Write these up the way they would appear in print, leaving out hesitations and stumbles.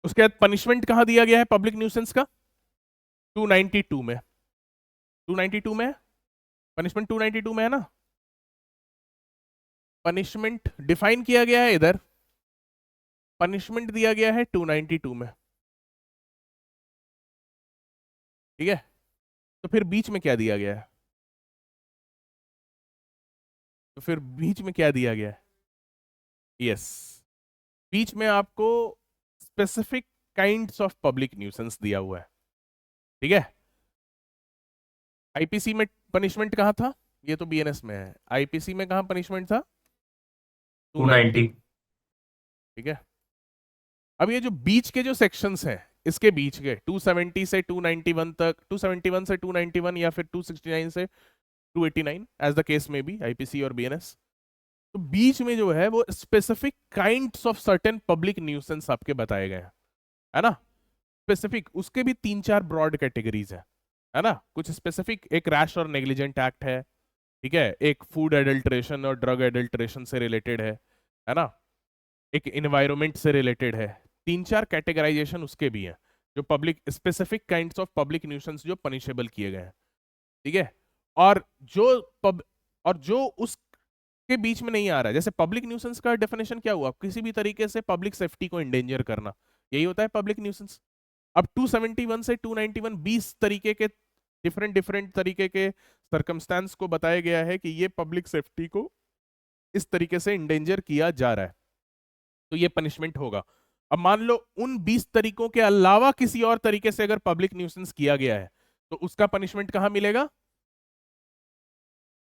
उसके बाद पनिशमेंट कहां दिया गया है पब्लिक न्यूसेंस का? 292 में। 292 में पनिशमेंट 292 में है ना। पनिशमेंट डिफाइन किया गया है इधर, पनिशमेंट दिया गया है 292 में। ठीक है, तो फिर बीच में क्या दिया गया है? तो फिर बीच में क्या दिया गया है? यस, बीच में आपको specific kinds of public nuisance दिया हुआ है। ठीक है, आईपीसी में पनिशमेंट कहाँ था? ये तो बीएनएस में है, आईपीसी में कहाँ पनिशमेंट था? 290। 290। ठीक है, अब ये जो बीच के जो सेक्शंस हैं, इसके बीच के 270 से 291 तक, 271 से 291 या फिर 269 से 289 एज द केस में भी, आईपीसी और बीएनएस, तो बीच में जो है वो specific kinds of certain public nuisance आपके बताए गए हैं, है ना। स्पेसिफिक, उसके भी 3-4 ब्रॉड कैटेगरीज है ना। कुछ स्पेसिफिक, एक रैश और नेग्लिजेंट एक्ट है, ठीक है, एक फूड एडल्ट्रेशन और ड्रग एडल्ट्रेशन से रिलेटेड है ना, एक इन्वायरमेंट से रिलेटेड है। 3-4 कैटेगराइजेशन उसके भी हैं, जो public specific kinds of public nuisance जो पनिशेबल किए गए हैं। ठीक है, और जो और जो उसके बीच में नहीं आ रहा है, जैसे पब्लिक न्यूसेंस का डेफिनेशन क्या हुआ? किसी भी तरीके से पब्लिक सेफ्टी को इंडेंजर करना, यही होता है पब्लिक न्यूसेंस। अब 271 से 291 20 तरीके के डिफरेंट डिफरेंट तरीके के सर्कमस्टेंस को बताया गया है कि ये पब्लिक सेफ्टी को इस तरीके से इंडेंजर किया जा रहा है, तो ये पनिशमेंट होगा। अब मान लो उन 20 तरीकों के अलावा किसी और तरीके से अगर पब्लिक न्यूसेंस किया गया है, तो उसका पनिशमेंट कहां मिलेगा?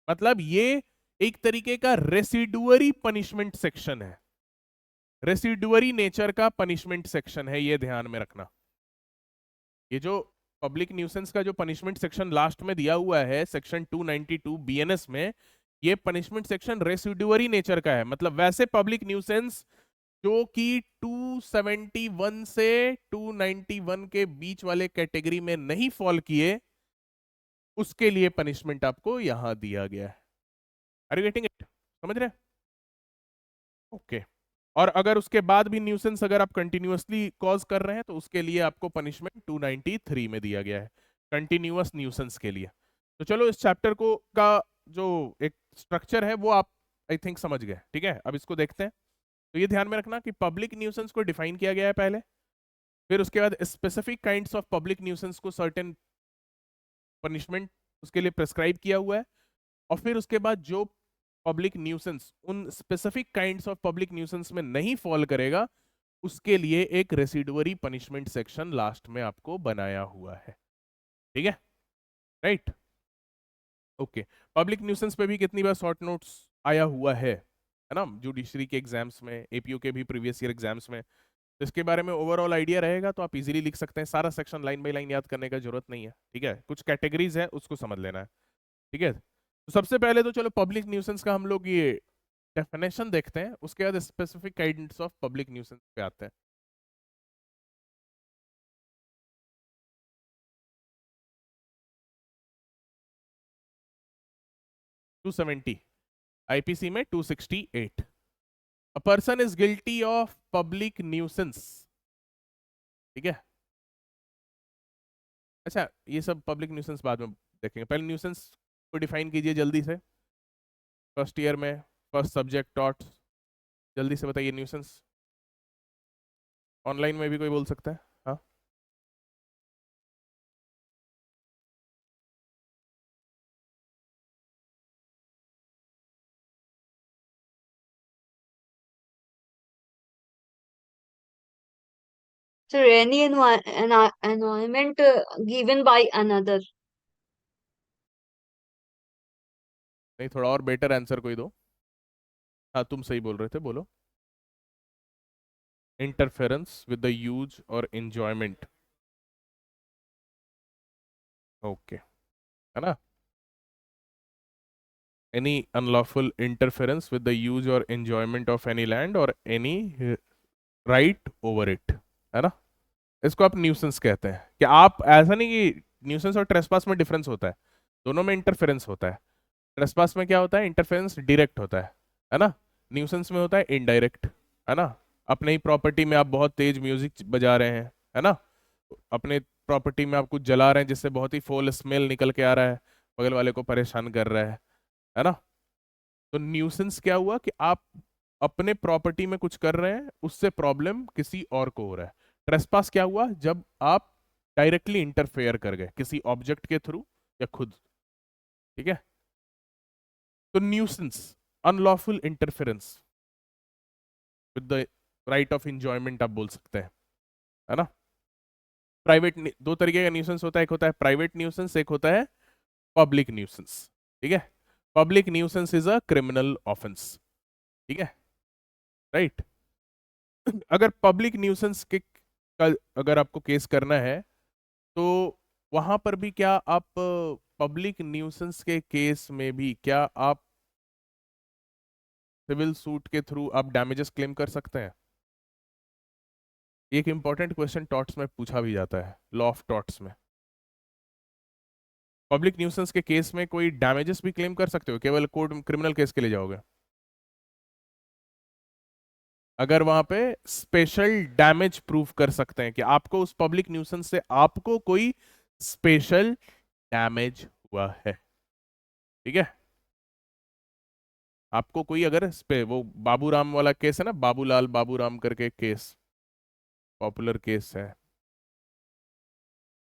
मतलब ये एक तरीके का रेसिडुअरी पनिशमेंट सेक्शन है, रेसिडुअरी नेचर का पनिशमेंट सेक्शन है, ये ध्यान में रखना। ये जो पब्लिक न्यूसेंस का जो पनिशमेंट सेक्शन लास्ट में दिया हुआ है सेक्शन 292 बीएनएस में, ये पनिशमेंट सेक्शन रेसिडुअरी नेचर का है। मतलब वैसे पब्लिक न्यूसेंस जो कि 271 से 291 के बीच वाले कैटेगरी में नहीं फॉल किए, उसके लिए पनिशमेंट आपको यहां दिया गया है। Are you getting it? समझ रहे? ओके। और अगर उसके बाद भी न्यूसेंस अगर आप कंटिन्यूअसली कॉज कर रहे हैं, तो उसके लिए आपको पनिशमेंट 293 में दिया गया है, कंटिन्यूअस न्यूसेंस के लिए। तो चलो इस चैप्टर को का जो एक स्ट्रक्चर है वो आप आई थिंक समझ गए। ठीक है, अब इसको देखते हैं। तो ये ध्यान में रखना कि पब्लिक न्यूसेंस को डिफाइन किया गया है पहले, फिर उसके बाद specific kinds of public nuisance को सर्टेन पनिशमेंट उसके लिए प्रेस्क्राइब किया हुआ है, और फिर उसके बाद जो पब्लिक न्यूसेंस उन specific kinds of public nuisance में नहीं फॉल करेगा, उसके लिए एक रेसिडुअरी पनिशमेंट सेक्शन लास्ट में आपको बनाया हुआ है। ठीक है, राइट, ओके। पब्लिक न्यूसेंस पे भी कितनी बार शॉर्ट नोट्स आया हुआ है ना, जुडिशरी के एग्जाम्स में, एपीयू के भी प्रीवियस ईयर एग्जाम्स में। तो इसके बारे में ओवरऑल आइडिया रहेगा तो आप इजीली लिख सकते हैं। सारा सेक्शन लाइन बाय लाइन याद करने का जरूरत नहीं है। ठीक है, कुछ कैटेगरीज है उसको समझ लेना है। ठीक है, तो सबसे पहले तो चलो पब्लिक न्यूसेंस का हम लोग ये डेफिनेशन देखते हैं, उसके बाद specific kinds of public nuisance पे आते हैं। आईपीसी में 268, अ person is guilty of public nuisance. ठीक है, अच्छा ये सब पब्लिक न्यूसेंस बाद में देखेंगे, पहले न्यूसेंस को डिफाइन कीजिए जल्दी से, फर्स्ट ईयर में फर्स्ट सब्जेक्ट टॉट, जल्दी से बताइए न्यूसेंस। ऑनलाइन में भी कोई बोल सकता है? हाँ, So any environment given by another. नहीं थोड़ा और बेटर आंसर कोई दो। हाँ तुम सही बोल रहे थे, बोलो। इंटरफेरेंस विद द यूज और एंजॉयमेंट, ओके, है ना। Any unlawful interference with the use और एंजॉयमेंट ऑफ एनी लैंड और एनी राइट ओवर इट, है ना। इसको आप न्यूसेंस कहते हैं। कि आप ऐसा नहीं कि न्यूसेंस और ट्रेसपास में डिफरेंस होता है, दोनों में इंटरफेरेंस होता है। ट्रेसपास में क्या होता है? इंटरफेरेंस डायरेक्ट होता है ना। न्यूसेंस में होता है इनडायरेक्ट, है ना। अपने ही प्रॉपर्टी में आप बहुत तेज म्यूजिक बजा रहे हैं, है ना, अपने प्रॉपर्टी में आप कुछ जला रहे हैं जिससे बहुत ही फोल स्मेल निकल के आ रहा है, बगल वाले को परेशान कर रहा है ना। तो न्यूसेंस क्या हुआ कि आप अपने प्रॉपर्टी में कुछ कर रहे हैं, उससे प्रॉब्लम किसी और को हो रहा है। ट्रेसपास क्या हुआ, जब आप डायरेक्टली इंटरफेयर कर गए किसी ऑब्जेक्ट के थ्रू या खुद, ठीक है। तो nuisance, unlawful interference with the right of enjoyment आप बोल सकते हैं, है ना। प्राइवेट, दो तरीके का न्यूसेंस होता है, एक होता है प्राइवेट न्यूसेंस, एक होता है पब्लिक न्यूसेंस, ठीक है। Public nuisance is a criminal offence, ठीक है, राइट। अगर पब्लिक न्यूसेंस के का अगर आपको केस करना है तो वहां पर भी क्या आप पब्लिक न्यूसेंस के केस में भी क्या आप सिविल सूट के थ्रू आप डैमेजेस क्लेम कर सकते हैं? एक इंपॉर्टेंट क्वेश्चन टॉट्स में पूछा भी जाता है, लॉ ऑफ टॉट्स में। पब्लिक न्यूसेंस के केस में कोई डैमेजेस भी क्लेम कर सकते हो, केवल कोर्ट क्रिमिनल केस के लिए जाओगे? अगर वहां पे स्पेशल डैमेज प्रूफ कर सकते हैं कि आपको उस पब्लिक न्यूसेंस से आपको कोई स्पेशल डैमेज हुआ है, ठीक है। आपको कोई अगर इस पे वो बाबूराम वाला केस है ना, बाबूलाल बाबूराम करके केस, पॉपुलर केस है,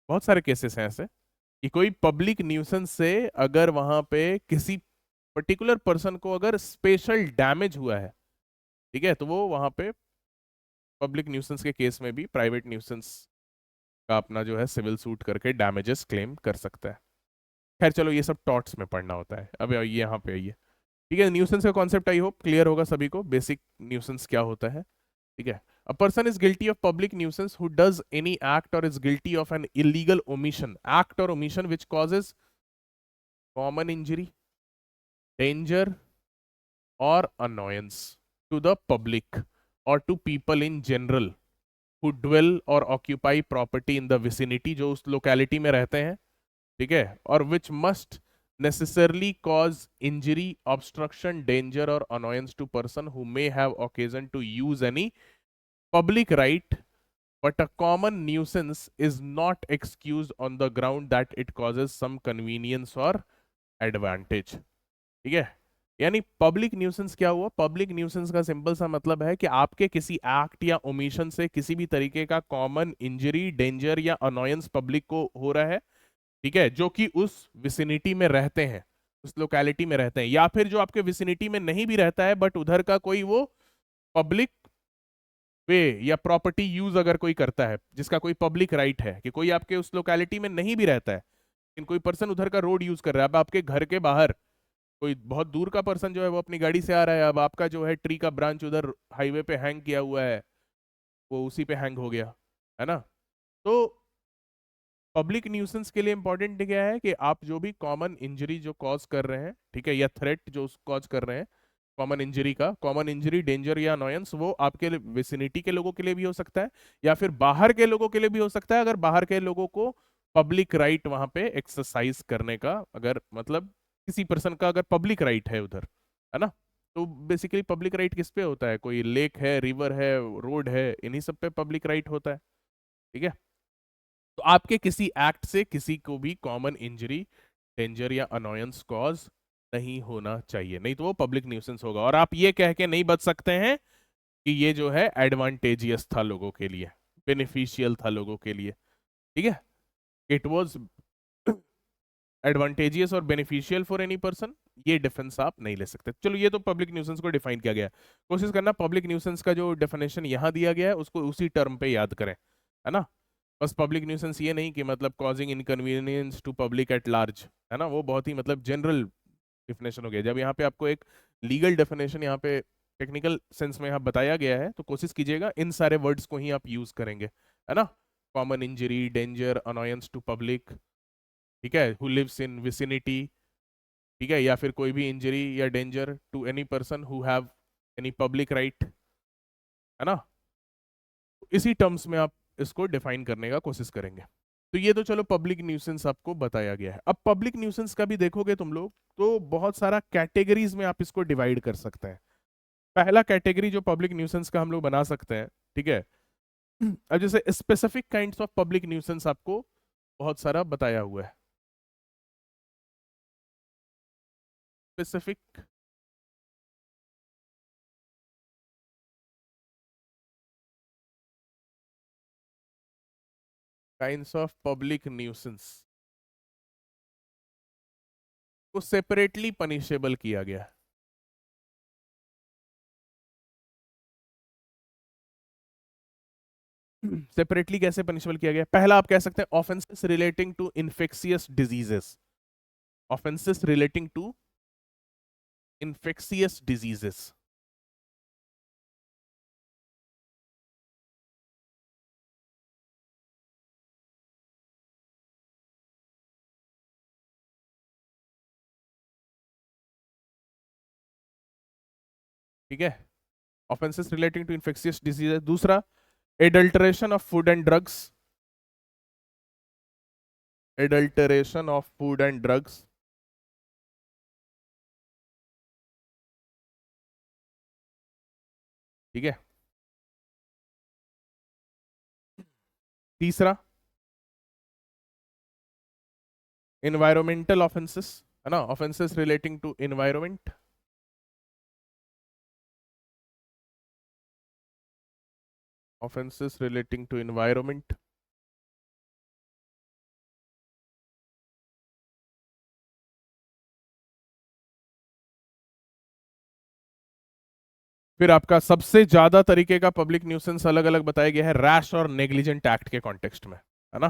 बहुत सारे केसेस हैं ऐसे कि कोई पब्लिक न्यूसेंस से अगर वहां पे किसी पर्टिकुलर पर्सन को अगर स्पेशल डैमेज हुआ है, ठीक है, तो वो वहां पे पब्लिक न्यूसेंस के केस में भी प्राइवेट न्यूसेंस का अपना जो है सिविल सूट करके डैमेजेस क्लेम कर सकता है। खैर चलो, ये सब टॉट्स में पढ़ना होता है। अब ये यहाँ पे आइए, ठीक है। न्यूसेंस का कॉन्सेप्ट आई होप क्लियर होगा सभी को, बेसिक न्यूसेंस क्या होता है, ठीक है। A person is guilty of public nuisance who does any act or is guilty of an illegal omission, act or omission which causes common injury, danger or annoyance to the public or to people in general who dwell or occupy property in the vicinity, जो उस locality में रहते हैं, ठीक है, और which must necessarily cause injury, obstruction, danger or annoyance to person who may have occasion to use any public right, but a common nuisance is not excused on the ground that it causes some convenience or advantage, ठीक है। यानी public nuisance क्या हुआ, public nuisance का simple सा मतलब है कि आपके किसी एक्ट या ओमिशन से किसी भी तरीके का कॉमन इंजरी, डेंजर या अनोयंस पब्लिक को हो रहा है, ठीक है, जो कि उस विसिनिटी में रहते हैं, उस लोकेलिटी में रहते हैं, या फिर जो आपके विसिनिटी में नहीं भी रहता है बट उधर का कोई वो पब्लिक वे या प्रॉपर्टी यूज अगर कोई करता है जिसका कोई पब्लिक राइट है, कि कोई आपके उस लोकेलिटी में नहीं भी रहता है लेकिन कोई पर्सन उधर का रोड यूज कर रहा है, अब आपके घर के बाहर कोई बहुत दूर का पर्सन जो है वो अपनी गाड़ी से आ रहा है, अब आपका जो है ट्री का ब्रांच उधर हाईवे पे हैंग किया हुआ है, वो उसी पे हैंग हो गया, है ना। तो पब्लिक न्यूसेंस के लिए इंपॉर्टेंट क्या है कि आप जो भी कॉमन इंजरी जो कॉज कर रहे हैं, ठीक है, या थ्रेट जो कॉज कर रहे हैं कॉमन इंजरी का, कॉमन इंजरी, डेंजर या अनोयंस, वो आपके विसिनिटी के लोगों के लिए भी हो सकता है या फिर बाहर के लोगों के लिए भी हो सकता है, अगर बाहर के लोगों को पब्लिक राइट वहां पे एक्सरसाइज करने का, अगर मतलब किसी पर्सन का अगर पब्लिक राइट है उधर, है ना। तो बेसिकली पब्लिक राइट किस पे होता है, कोई लेक है, रिवर है, रोड है, इन्हीं सब पे पब्लिक राइट होता है, ठीक है। तो आपके किसी एक्ट से किसी को भी कॉमन इंजरी, डेंजर या अनोयंस कॉज नहीं होना चाहिए, नहीं तो वो पब्लिक न्यूसेंस होगा। और आप ये कह के नहीं बच सकते हैं कि ये जो है एडवांटेजियस था लोगों के लिए, बेनिफिशियल था लोगों के लिए, ठीक है, इट वॉज एडवांटेजियस और बेनिफिशियल फॉर एनी पर्सन, ये डिफरेंस आप नहीं ले सकते। चलो, ये तो पब्लिक न्यूसेंस को डिफाइन किया गया। कोशिश करना पब्लिक न्यूसेंस का जो डेफिनेशन यहां दिया गया है उसको उसी टर्म पे याद करें, है ना। बस पब्लिक न्यूसेंस ये नहीं कि मतलब causing inconvenience to public at large, है ना, वो बहुत ही मतलब जनरल डिफिनेशन हो गया। जब यहाँ पे आपको एक लीगल डेफिनेशन यहाँ पे टेक्निकल सेंस में यहाँ बताया गया है तो कोशिश कीजिएगा इन सारे वर्ड्स को ही आप यूज करेंगे, है ना। Common injury, danger, annoyance to public, ठीक है, हु लिव्स इन विसिनिटी, ठीक है, या फिर कोई भी इंजरी या danger to any person who have any public right, है ना। इसी टर्म्स में आप इसको डिफाइन करने का कोशिश करेंगे। तो ये तो चलो पब्लिक न्यूसेंस आपको बताया गया है। अब पब्लिक न्यूसेंस का भी देखोगे तुम लोग तो बहुत सारा कैटेगरीज में आप इसको डिवाइड कर सकते हैं। पहला कैटेगरी जो पब्लिक न्यूसेंस का हम लोग बना सकते हैं, ठीक है। अब जैसे specific kinds of public nuisance आपको बहुत सारा बताया हुआ है। Specific kinds of public nuisance को सेपरेटली पनिशेबल किया गया है। सेपरेटली कैसे पनिशेबल किया गया? पहला आप कह सकते हैं offences relating to infectious diseases. Offences relating to infectious diseases, ठीक है। Offences relating to infectious diseases. दूसरा, adulteration of food and drugs. Adulteration of food and drugs, ठीक है। तीसरा, इन्वायरमेंटल ऑफेंसेस, है ना, offences relating to environment. Offences relating to environment. फिर आपका सबसे ज्यादा तरीके का पब्लिक न्यूसेंस अलग अलग बताया गया है रैश और नेग्लिजेंट एक्ट के कॉन्टेक्स्ट में, है ना।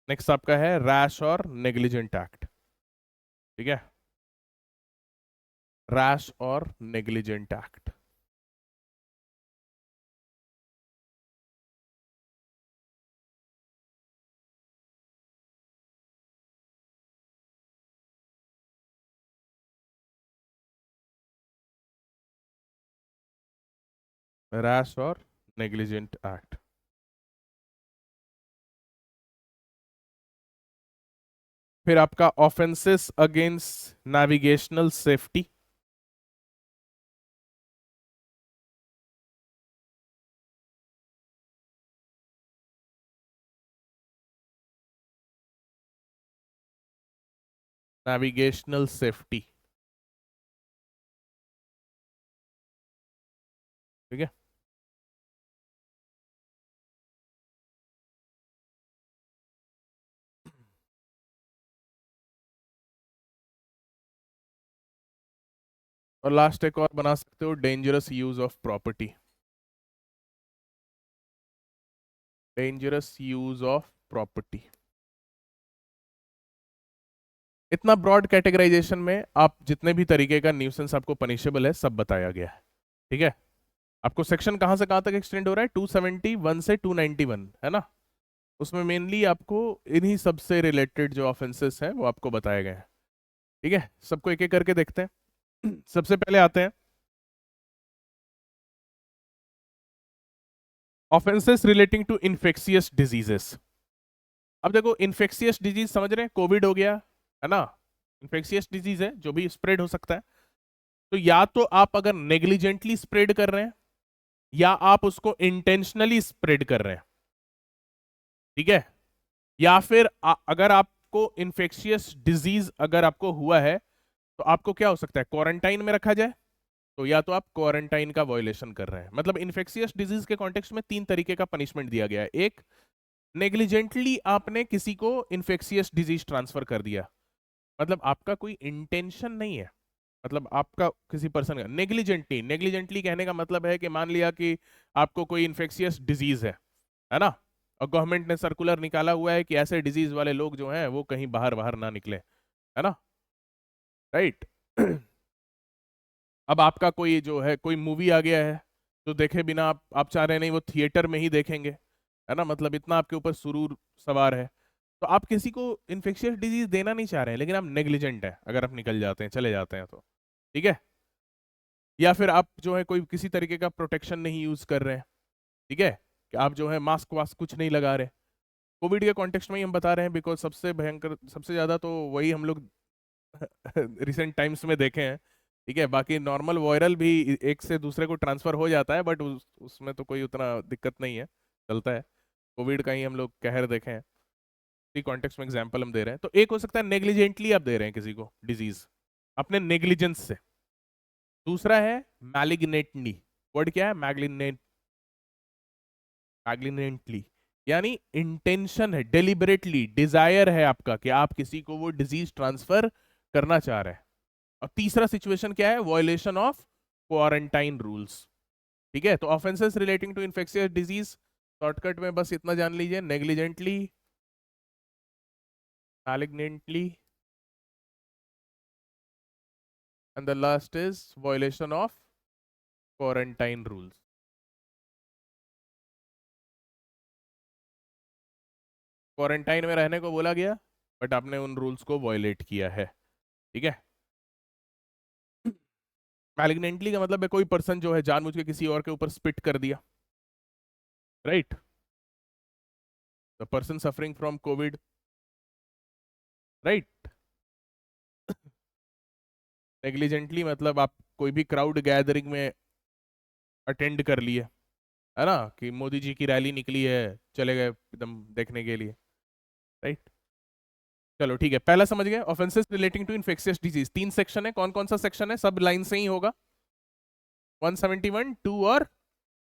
नेक्स्ट आपका है रैश और नेग्लिजेंट एक्ट, ठीक है। रैश और नेग्लिजेंट एक्ट। रैश और नेग्लिजेंट एक्ट। फिर आपका offences against navigational safety. Navigational safety, ठीक है। और लास्ट एक और बना सकते हो, dangerous use of property. Dangerous use of property. इतना ब्रॉड कैटेगराइजेशन में आप जितने भी तरीके का न्यूसेंस आपको पनिशेबल है सब बताया गया है, ठीक है। आपको सेक्शन कहां से कहां तक एक्सटेंड हो रहा है? 271 से 291, है ना। उसमें मेनली आपको इन्हीं सब से रिलेटेड जो ऑफेंसेस हैं वो आपको बताए गए हैं, ठीक है। सबको एक एक करके देखते हैं। सबसे पहले आते हैं offences relating to infectious diseases. अब देखो, इन्फेक्शियस डिजीज समझ रहे हैं, कोविड हो गया, है ना। इन्फेक्शियस डिजीज है, जो भी स्प्रेड हो सकता है। तो या तो आप अगर नेग्लिजेंटली स्प्रेड कर रहे हैं या आप उसको इंटेंशनली स्प्रेड कर रहे हैं, ठीक है। या फिर अगर आपको इन्फेक्शियस डिजीज अगर आपको हुआ है तो आपको क्या हो सकता है? क्वारंटाइन में रखा जाए। तो या तो आप क्वारंटाइन का वायोलेशन कर रहे हैं। मतलब इन्फेक्शियस डिजीज के कॉन्टेक्स्ट में तीन तरीके का पनिशमेंट दिया गया है। एक, नेग्लिजेंटली आपने किसी को इन्फेक्शियस डिजीज ट्रांसफर कर दिया, मतलब आपका कोई इंटेंशन नहीं है, मतलब आपका किसी पर्सन का नेग्लिजेंटली। नेग्लिजेंटली कहने का मतलब है कि मान लिया कि आपको कोई इन्फेक्शियस डिजीज है ना, और गवर्नमेंट ने सर्कुलर निकाला हुआ है कि ऐसे डिजीज वाले लोग जो हैं वो कहीं बाहर बाहर ना निकले, है ना, राइट। अब आपका कोई जो है कोई मूवी आ गया है तो देखे बिना आप चाह रहे नहीं वो थिएटर में ही देखेंगे, है ना, मतलब इतना आपके ऊपर सुरूर सवार है। तो आप किसी को इन्फेक्शियस डिजीज देना नहीं चाह रहे हैं, लेकिन आप नेग्लिजेंट है अगर आप निकल जाते हैं, चले जाते हैं तो, ठीक है। या फिर आप जो है कोई किसी तरीके का प्रोटेक्शन नहीं यूज कर रहे हैं, ठीक है, कि आप जो है मास्क वास्क कुछ नहीं लगा रहे। कोविड के कॉन्टेक्स्ट में ही हम बता रहे हैं, बिकॉज सबसे भयंकर सबसे ज्यादा तो वही हम लोग रिसेंट टाइम्स में देखे हैं ठीक है, बाकी नॉर्मल वायरल भी एक से दूसरे को ट्रांसफर हो जाता है, बट उसमें तो कोई उतना दिक्कत नहीं है, चलता है। कोविड का ही हम लोग कहर देखे हैं, इसी कॉन्टेक्स्ट में एग्जाम्पल हम दे रहे हैं। तो एक हो सकता है नेग्लिजेंटली आप दे रहे हैं किसी को डिजीज अपने नेग्लिजेंस से। दूसरा है मैलिग्नेंटली। वर्ड क्या है? मैग्लिनेंटली, यानी इंटेंशन है, डेलिबरेटली डिजायर है आपका कि आप किसी को वो डिजीज ट्रांसफर करना चाह रहे हैं। और तीसरा सिचुएशन क्या है? Violation of quarantine rules. ठीक है, तो offences relating to infectious disease, shortcut में बस इतना जान लीजिए, negligently, malignantly, and the last is violation of quarantine rules. Quarantine में रहने को बोला गया, बट आपने उन रूल्स को वायलेट किया है। ठीक है, मैलिग्नेंटली का मतलब है कोई पर्सन जो है जानबूझ के किसी और के ऊपर स्पिट कर दिया, right? The person suffering from Covid, right? Negligently मतलब आप कोई भी क्राउड गैदरिंग में अटेंड कर लिए, है ना, कि मोदी जी की रैली निकली है, चले गए एकदम देखने के लिए, राइट? चलो ठीक है, पहला समझ गए, offences relating to infectious disease. 3 section है, कौन कौन सा सेक्शन है? सब लाइन से ही होगा, 171, 2 और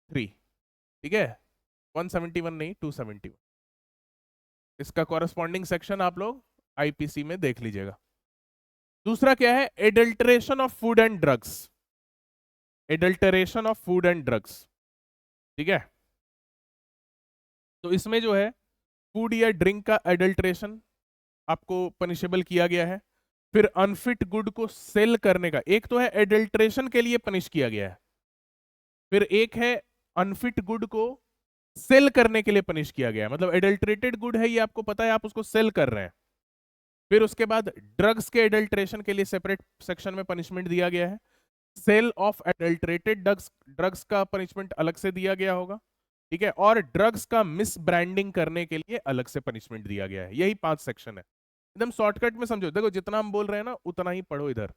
3। ठीक है, 171 नहीं, 271। इसका कॉरेस्पॉन्डिंग सेक्शन आप लोग आईपीसी में देख लीजिएगा। दूसरा क्या है? Adulteration of food and drugs. Adulteration of food and drugs, ठीक है। तो इसमें जो है फूड या ड्रिंक का एडल्ट्रेशन आपको पनिशेबल किया गया है। फिर अनफिट गुड को सेल करने का, एक तो है एडल्ट्रेशन के लिए पनिश किया गया है, फिर एक है अनफिट गुड को सेल करने के लिए पनिश किया गया है। मतलब एडल्ट्रेटेड गुड है ये आपको पता है, आप उसको सेल कर रहे हैं। फिर उसके बाद ड्रग्स के एडल्ट्रेशन के लिए सेपरेट सेक्शन में पनिशमेंट दिया गया है। Sale of adulterated drugs, drugs का पनिशमेंट अलग से दिया गया होगा, ठीक है। और ड्रग्स का मिस ब्रांडिंग करने के लिए अलग से पनिशमेंट दिया गया है। यही 5 सेक्शन है, एकदम शॉर्टकट में समझो। देखो जितना हम बोल रहे हैं ना उतना ही पढ़ो, इधर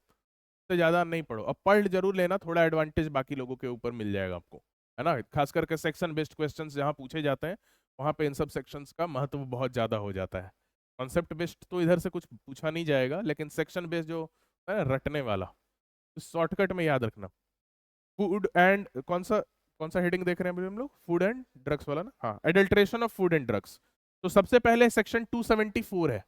से ज्यादा नहीं पढ़ो। अब पढ़ जरूर लेना, थोड़ा एडवांटेज बाकी लोगों के ऊपर मिल जाएगा आपको, है ना। खास करके सेक्शन बेस्ड क्वेश्चंस जहां पूछे जाते हैं वहां पे इन सब सेक्शंस का महत्व बहुत ज्यादा हो जाता है। कॉन्सेप्ट बेस्ड तो इधर से कुछ पूछा नहीं जाएगा, लेकिन सेक्शन बेस्ड जो है ना रटने वाला, तो शॉर्टकट में याद रखना। फूड एंड कौन सा हेडिंग देख रहे हैं अभी हम लोग? फूड एंड ड्रग्स वाला ना, हाँ, adulteration of food and drugs. तो सबसे पहले सेक्शन 274 है,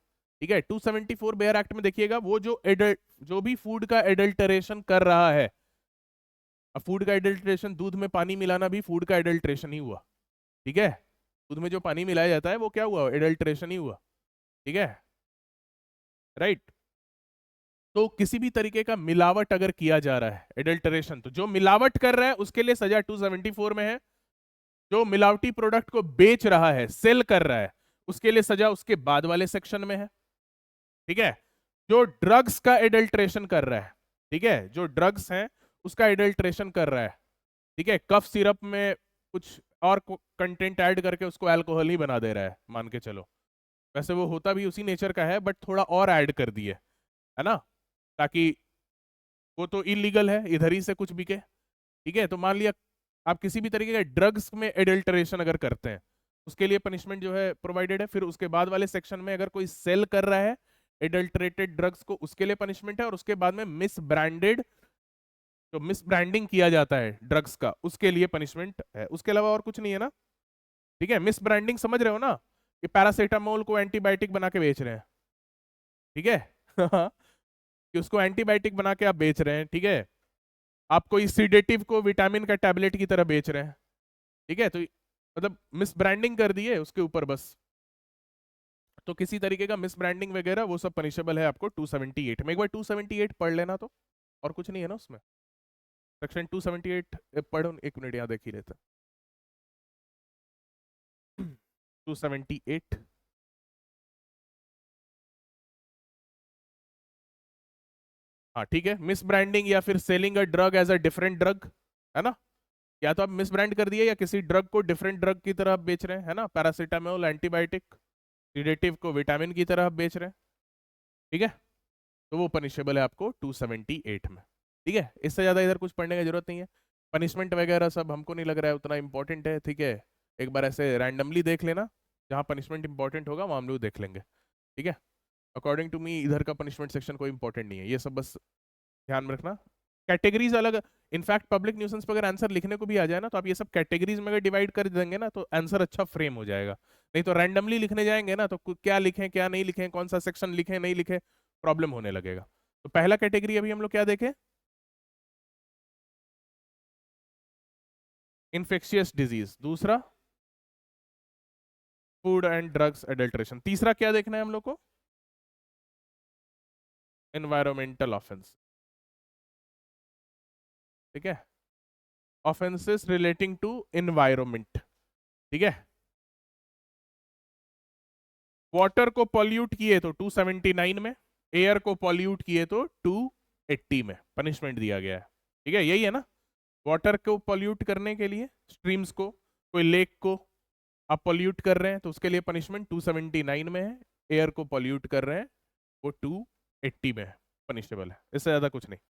ठीक है। 274 बेयर एक्ट में देखिएगा, वो जो भी फूड का एडल्टरेशन कर रहा है। अब फूड का एडल्ट्रेशन, दूध में पानी मिलाना भी फूड का एडल्ट्रेशन ही हुआ, ठीक है। दूध में जो पानी मिलाया जाता है वो क्या हुआ? एडल्ट्रेशन ही हुआ, ठीक है, राइट। तो किसी भी तरीके का मिलावट अगर किया जा रहा है, एडल्टरेशन, तो जो मिलावट कर रहा है उसके लिए सजा 274 में है। जो मिलावटी प्रोडक्ट को बेच रहा है, सेल कर रहा है, उसके लिए सजा उसके बाद वाले सेक्शन में है, ठीक है। जो ड्रग्स का एडल्ट्रेशन कर रहा है, ठीक है, जो ड्रग्स हैं उसका एडल्ट्रेशन कर रहा है, ठीक है, कफ सिरप में कुछ और कंटेंट ऐड करके उसको अल्कोहल ही बना दे रहा है, मान के चलो। वैसे वो होता भी उसी नेचर का है, बट थोड़ा और ऐड कर दिए, है ना, ताकि वो तो इलीगल है, इधर ही से कुछ बिके, ठीक है। तो मान लिया आप किसी भी तरीके के ड्रग्स में एडल्टरेशन अगर करते हैं, उसके लिए पनिशमेंट जो है प्रोवाइडेड है। फिर उसके बाद वाले सेक्शन में अगर कोई सेल कर रहा है एडल्टरेटेड ड्रग्स को, उसके लिए पनिशमेंट है। और उसके बाद में मिस ब्रांडेड, जो मिस ब्रांडिंग किया जाता है ड्रग्स का, उसके लिए पनिशमेंट है। उसके अलावा और कुछ नहीं है ना, ठीक है। मिस ब्रांडिंग समझ रहे हो ना, कि पैरासीटामोल को एंटीबायोटिक बना के बेच रहे हैं, ठीक है कि उसको एंटीबायोटिक बना के आप बेच रहे हैं, ठीक है। आप कोई सीडेटिव को विटामिन का टैबलेट की तरह बेच रहे हैं, ठीक है। तो मतलब मिस ब्रांडिंग कर दिए उसके ऊपर बस। तो किसी तरीके का मिस ब्रांडिंग वगैरह वो सब पनिशेबल है आपको 278 में। एक बार 278 पढ़ लेना, तो और कुछ नहीं है ना उसमें। सेक्शन 278 पढ़ो, एक मिनट यहाँ देख ही लेते 278, हाँ ठीक है। मिस ब्रांडिंग या फिर selling a drug as a different drug, है ना। या तो आप मिस ब्रांड कर दिए या किसी ड्रग को डिफरेंट ड्रग की तरह आप बेच रहे हैं, है ना। पैरासीटामोल एंटीबायोटिक, सीडेटिव को विटामिन की तरह आप बेच रहे हैं, ठीक है। तो वो पनिशेबल है आपको 278 में। ठीक है, इससे ज्यादा इधर कुछ पढ़ने की जरूरत नहीं है। पनिशमेंट वगैरह सब हमको नहीं लग रहा है उतना इंपॉर्टेंट है, ठीक है। एक बार ऐसे रैंडमली देख लेना, जहाँ पनिशमेंट इंपॉर्टेंट होगा वहाँ हम लोग देख लेंगे, ठीक है। अकॉर्डिंग टू मी इधर का पनिशमेंट सेक्शन कोई इंपॉर्टेंट नहीं है, ये सब बस ध्यान में रखना। कैटेगरीज अलग, इनफैक्ट पब्लिक न्यूसेंस पे अगर आंसर लिखने को भी आ जाए ना, तो आप ये सब कैटेगरीज में अगर डिवाइड कर देंगे ना, तो आंसर अच्छा फ्रेम हो जाएगा। नहीं तो रैंडमली लिखने जाएंगे ना, तो क्या लिखें क्या नहीं लिखें, कौन सा सेक्शन लिखें नहीं लिखें, प्रॉब्लम होने लगेगा। तो पहला कैटेगरी अभी हम लोग क्या देखें, इन्फेक्शियस डिजीज। दूसरा फूड एंड ड्रग्स एडल्ट्रेशन। तीसरा क्या देखना है हम लोग को, एनवायरमेंटल ऑफेंस, ठीक है। ऑफेंसेस रिलेटिंग टू एनवायरमेंट, ठीक है। वाटर को पॉल्यूट किए तो 279 में, एयर को पॉल्यूट किए तो 280 में पनिशमेंट दिया गया है, ठीक है। यही है ना, वाटर को पॉल्यूट करने के लिए, स्ट्रीम्स को, कोई लेक को आप पॉल्यूट कर रहे हैं तो उसके लिए पनिशमेंट 279 में है। एयर को पॉल्यूट कर रहे हैं वो 280 में है, पनिशेबल है, इससे ज्यादा कुछ नहीं।